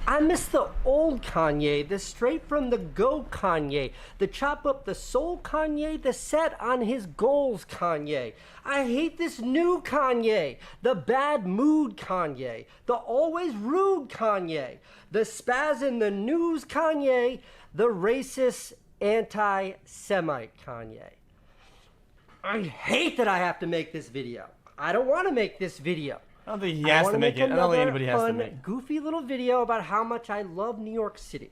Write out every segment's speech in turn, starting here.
I miss the old Kanye, the straight from the go Kanye, the chop up the soul Kanye, the set on his goals Kanye. I hate this new Kanye, the bad mood Kanye, the always rude Kanye, the spaz in the news Kanye, the racist anti-Semite Kanye. I hate that I have to make this video. I don't want to make this video. I don't think he has to make it. I don't think anybody has to make it. Goofy little video about how much I love New York City.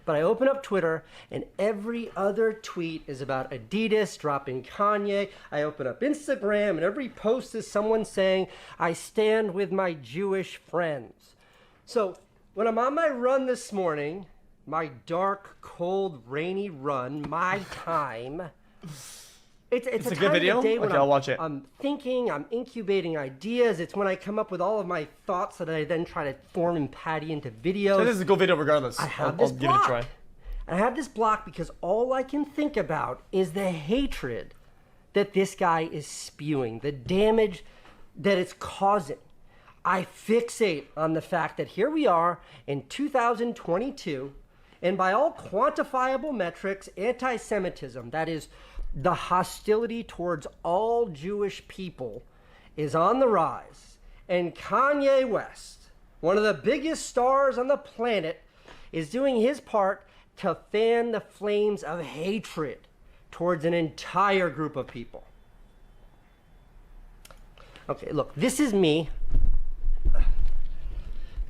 But I open up Twitter and every other tweet is about Adidas dropping Kanye. I open up Instagram and every post is someone saying, I stand with my Jewish friends. So when I'm on my run this morning, my dark, cold, rainy run, my time, it's a good video. Okay, I'll watch it. I'm thinking, I'm incubating ideas. It's when I come up with all of my thoughts that I then try to form and patty into videos. So this is a good video regardless. I'll give it a try. I have this block because all I can think about is the hatred that this guy is spewing, the damage that it's causing. I fixate on the fact that here we are in 2022, and by all quantifiable metrics, anti-Semitism, that is, the hostility towards all Jewish people, is on the rise. And Kanye West, one of the biggest stars on the planet, is doing his part to fan the flames of hatred towards an entire group of people. Okay, look, this is me.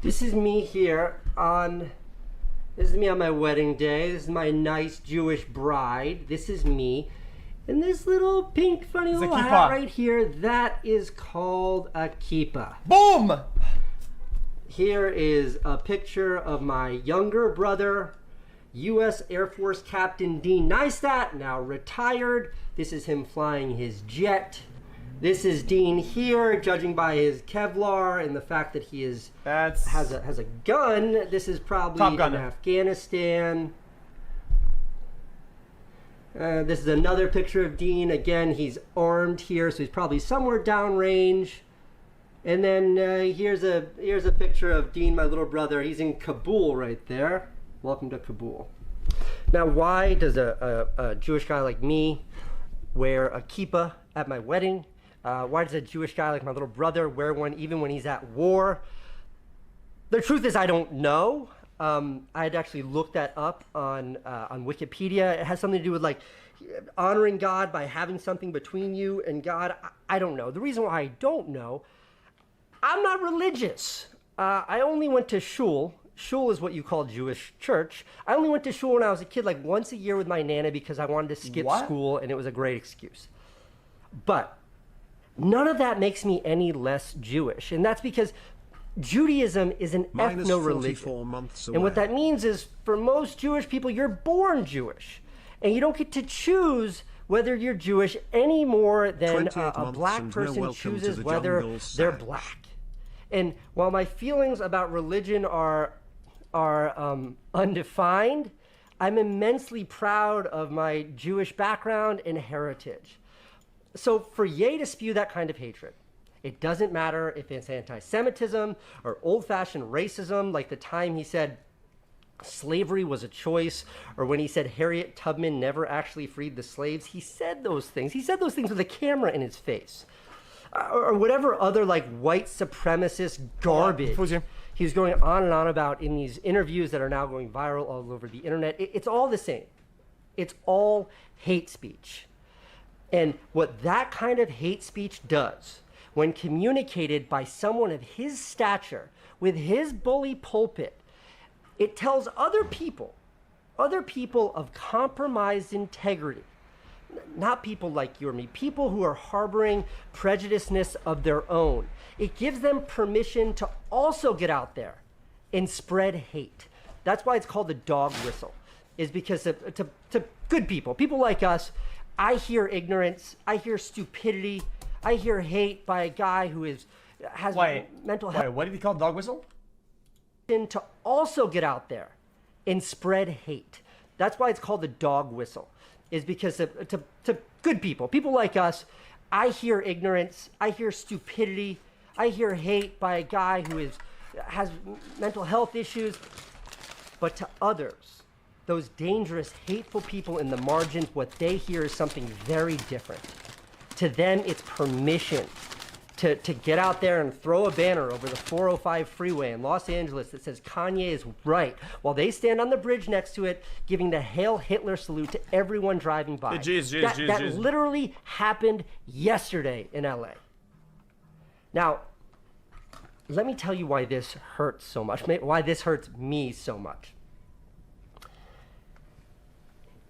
This is me here on... This is me on my wedding day. This is my nice Jewish bride. This is me. And this little pink funny little hat right here, that is called a kippah. Boom! Here is a picture of my younger brother, U.S. Air Force Captain Dean Neistat, now retired. This is him flying his jet. This is Dean here, judging by his Kevlar and the fact that he has a gun. This is probably in Afghanistan. This is another picture of Dean. Again, he's armed here, so he's probably somewhere downrange. And then here's a picture of Dean, my little brother. He's in Kabul right there. Welcome to Kabul. Now, why does a Jewish guy like me wear a kippah at my wedding? Why does a Jewish guy like my little brother wear one even when he's at war? The truth is I don't know. I had actually looked that up on Wikipedia. It has something to do with like honoring God by having something between you and God. I don't know. The reason why I don't know, I'm not religious. I only went to shul. Shul is what you call Jewish church. I only went to shul when I was a kid, like once a year with my nana because I wanted to skip school and it was a great excuse. But none of that makes me any less Jewish. And that's because Judaism is an ethno-religion. And what that means is for most Jewish people, you're born Jewish. And you don't get to choose whether you're Jewish any more than a black person chooses whether they're black. And while my feelings about religion are undefined, I'm immensely proud of my Jewish background and heritage. So for Ye to spew that kind of hatred, it doesn't matter if it's anti-Semitism or old-fashioned racism, like the time he said slavery was a choice, or when he said Harriet Tubman never actually freed the slaves. He said those things. He said those things with a camera in his face. Or whatever other like white supremacist garbage he was going on and on about in these interviews that are now going viral all over the internet. It's all the same. It's all hate speech. And what that kind of hate speech does, when communicated by someone of his stature, with his bully pulpit, it tells other people of compromised integrity, not people like you or me, people who are harboring prejudiceness of their own. It gives them permission to also get out there and spread hate. That's why it's called the dog whistle, is because to good people, people like us, I hear ignorance, I hear stupidity, I hear hate by a guy who has mental health. What did he call dog whistle? To also get out there and spread hate. That's why it's called the dog whistle, is because to good people, people like us, I hear ignorance, I hear stupidity, I hear hate by a guy who has mental health issues. But to others, those dangerous, hateful people in the margins, what they hear is something very different. To them, it's permission to get out there and throw a banner over the 405 freeway in Los Angeles that says Kanye is right, while they stand on the bridge next to it, giving the Hail Hitler salute to everyone driving by. That literally happened yesterday in LA. Now, let me tell you why this hurts so much, why this hurts me so much.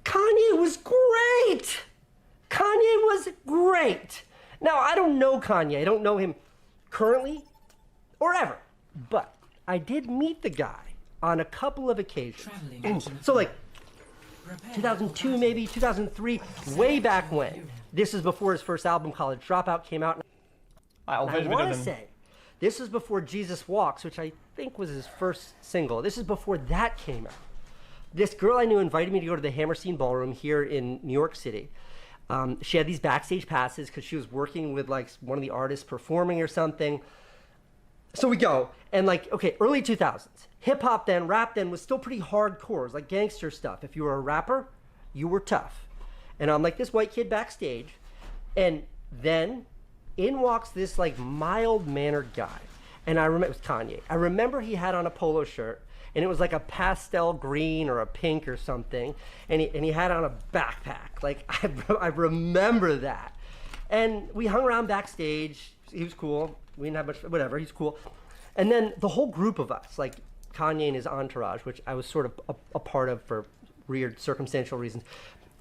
Kanye was great. Kanye was great. Now, I don't know Kanye. I don't know him currently or ever. But I did meet the guy on a couple of occasions. So like 2002, maybe 2003, way back when. This is before his first album, College Dropout, came out. I want to say, this is before Jesus Walks, which I think was his first single. This is before that came out. This girl I knew invited me to go to the Hammerstein Ballroom here in New York City. She had these backstage passes because she was working with like one of the artists performing or something. So we go, and like, okay, early 2000s. Hip hop then, rap then was still pretty hardcore. It was like gangster stuff. If you were a rapper, you were tough. And I'm like this white kid backstage, and then in walks this like mild-mannered guy. And I remember, it was Kanye. I remember he had on a polo shirt, and it was like a pastel green or a pink or something, and he had on a backpack. Like, I remember that. And we hung around backstage. He was cool. We didn't have much, whatever, he's cool. And then the whole group of us, like Kanye and his entourage, which I was sort of a part of for weird circumstantial reasons,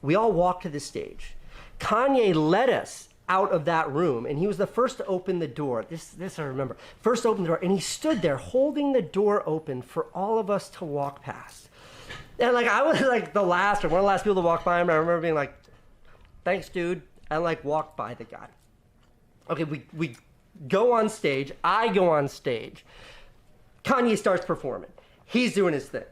we all walked to the stage. Kanye led us out of that room, and he was the first to open the door. This I remember. First to open the door, and he stood there holding the door open for all of us to walk past. And like, I was like the last, or one of the last people to walk by him, and I remember being like, thanks, dude, and like walked by the guy. Okay, we go on stage, I go on stage. Kanye starts performing. He's doing his thing.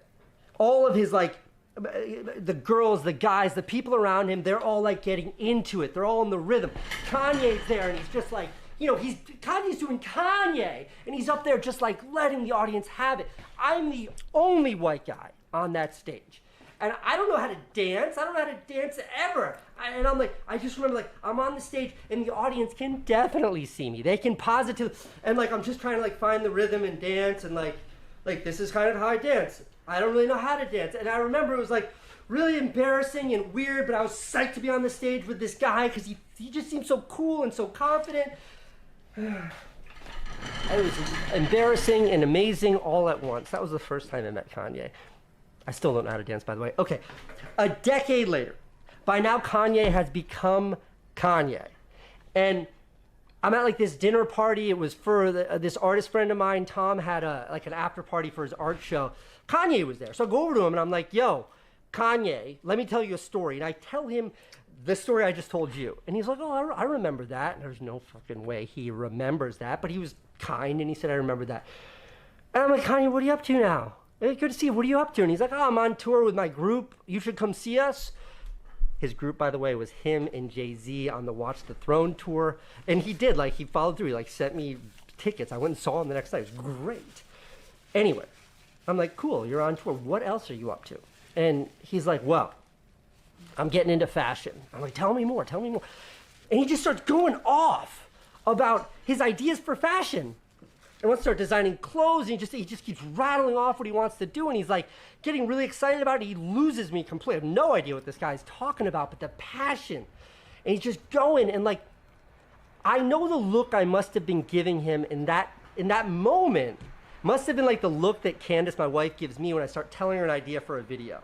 All of his like, the girls, the guys, the people around him, they're all like getting into it. They're all in the rhythm. Kanye's there, and he's just like, you know, Kanye's doing Kanye, and he's up there just like letting the audience have it. I'm the only white guy on that stage, and I don't know how to dance. I don't know how to dance ever. And I'm like, I just remember like, I'm on the stage, and the audience can definitely see me. They can positively, and like, I'm just trying to like find the rhythm and dance, and like this is kind of how I dance. I don't really know how to dance. And I remember it was like really embarrassing and weird, but I was psyched to be on the stage with this guy because he just seemed so cool and so confident. It was embarrassing and amazing all at once. That was the first time I met Kanye. I still don't know how to dance, by the way. Okay, a decade later, by now Kanye has become Kanye. And I'm at like this dinner party. It was for this artist friend of mine. Tom had like an after party for his art show. Kanye was there. So I go over to him and I'm like, yo, Kanye, let me tell you a story. And I tell him the story I just told you. And he's like, oh, I remember that. And there's no fucking way he remembers that. But he was kind and he said, I remember that. And I'm like, Kanye, what are you up to now? Hey, good to see you. What are you up to? And he's like, oh, I'm on tour with my group. You should come see us. His group, by the way, was him and Jay-Z on the Watch the Throne tour. And he did, like, he followed through. He, like, sent me tickets. I went and saw him the next night. It was great. Anyway, I'm like, cool, you're on tour. What else are you up to? And he's like, well, I'm getting into fashion. I'm like, tell me more, tell me more. And he just starts going off about his ideas for fashion. And wants to start designing clothes, and he just keeps rattling off what he wants to do, and he's like getting really excited about it. He loses me completely. I have no idea what this guy's talking about, but the passion. And he's just going, and like, I know the look I must have been giving him in that moment must have been like the look that Candace, my wife, gives me when I start telling her an idea for a video.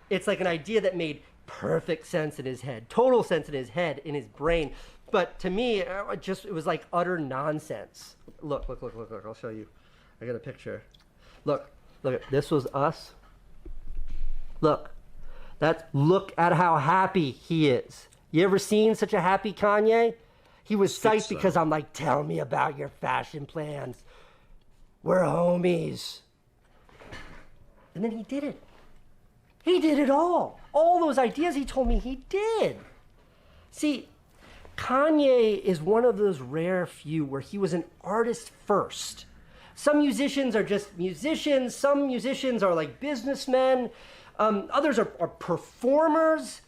It's like an idea that made perfect sense in his head, total sense in his head, in his brain. But to me, it was like utter nonsense. Look, I'll show you. I got a picture. Look, this was us. Look at how happy he is. You ever seen such a happy Kanye? He was psyched because I'm like, tell me about your fashion plans. We're homies. And then he did it. He did it all. All those ideas he told me he did. See, Kanye is one of those rare few where he was an artist first, Some musicians are just musicians. Some musicians are like businessmen. Others are performers.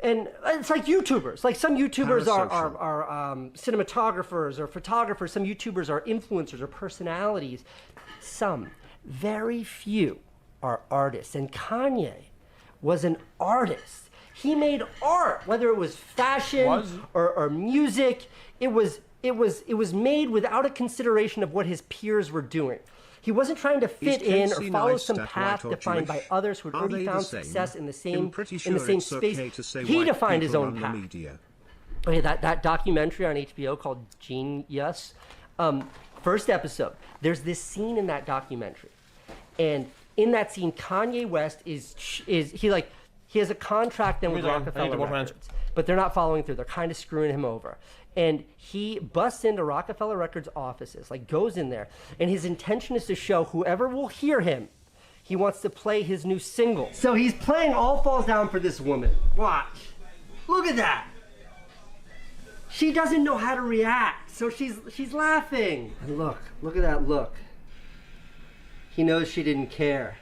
And it's like YouTubers. Like some YouTubers are cinematographers or photographers. Some YouTubers are influencers or personalities. Some, very few, are artists. And Kanye was an artist. He made art, whether it was fashion or music. It was made without a consideration of what his peers were doing. He wasn't trying to fit in or follow some path defined by others who had already found success in the same space. He defined his own path. Okay, that documentary on HBO called Genius, first episode, there's this scene in that documentary. And in that scene, Kanye West he has a contract then with Rockefeller Records, but they're not following through. They're kind of screwing him over. And he busts into Rockefeller Records offices, like goes in there, and his intention is to show whoever will hear him, he wants to play his new single. So he's playing All Falls Down for this woman. Watch. Look at that. She doesn't know how to react, so she's laughing. And look at that look. He knows she didn't care.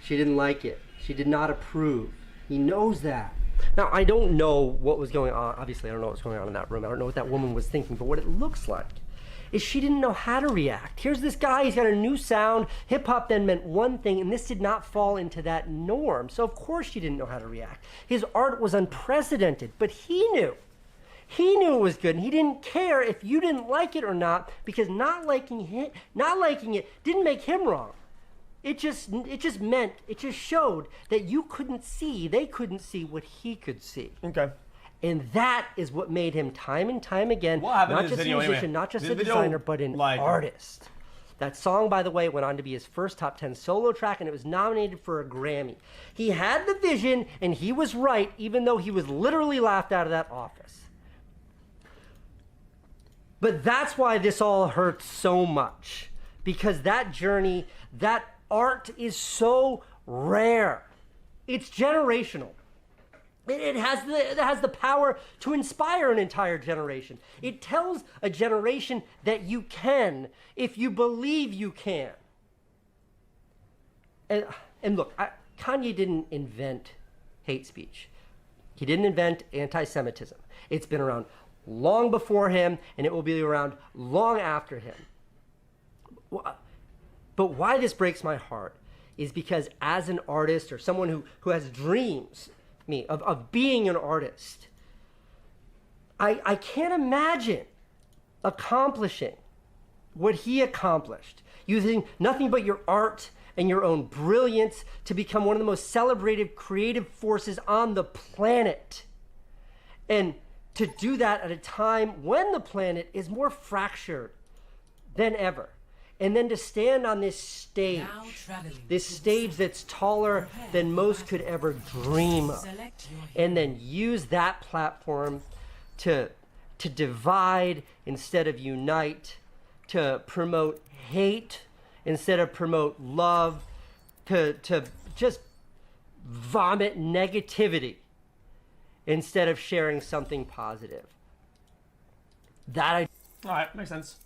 She didn't like it. She did not approve. He knows that. Now, I don't know what was going on. Obviously, I don't know what was going on in that room. I don't know what that woman was thinking, but what it looks like is she didn't know how to react. Here's this guy, he's got a new sound. Hip-hop then meant one thing, and this did not fall into that norm. So, of course, she didn't know how to react. His art was unprecedented, but he knew. He knew it was good, and he didn't care if you didn't like it or not, because not liking it didn't make him wrong. It just showed that you couldn't see, they couldn't see what he could see. Okay. And that is what made him time and time again, not just a musician, not just a designer, but an artist. That song, by the way, went on to be his first top 10 solo track, and it was nominated for a Grammy. He had the vision, and he was right, even though he was literally laughed out of that office. But that's why this all hurts so much, because that journey, that art is so rare. It's generational. It has the power to inspire an entire generation. It tells a generation that you can if you believe you can. And look, Kanye didn't invent hate speech. He didn't invent anti-Semitism. It's been around long before him, and it will be around long after him. But why this breaks my heart is because as an artist or someone who has dreams of being an artist, I can't imagine accomplishing what he accomplished, using nothing but your art and your own brilliance to become one of the most celebrated creative forces on the planet. And to do that at a time when the planet is more fractured than ever. And then to stand on this stage that's taller than most could ever dream of, and then use that platform to divide instead of unite, to promote hate instead of promote love, to just vomit negativity instead of sharing something positive. All right, makes sense.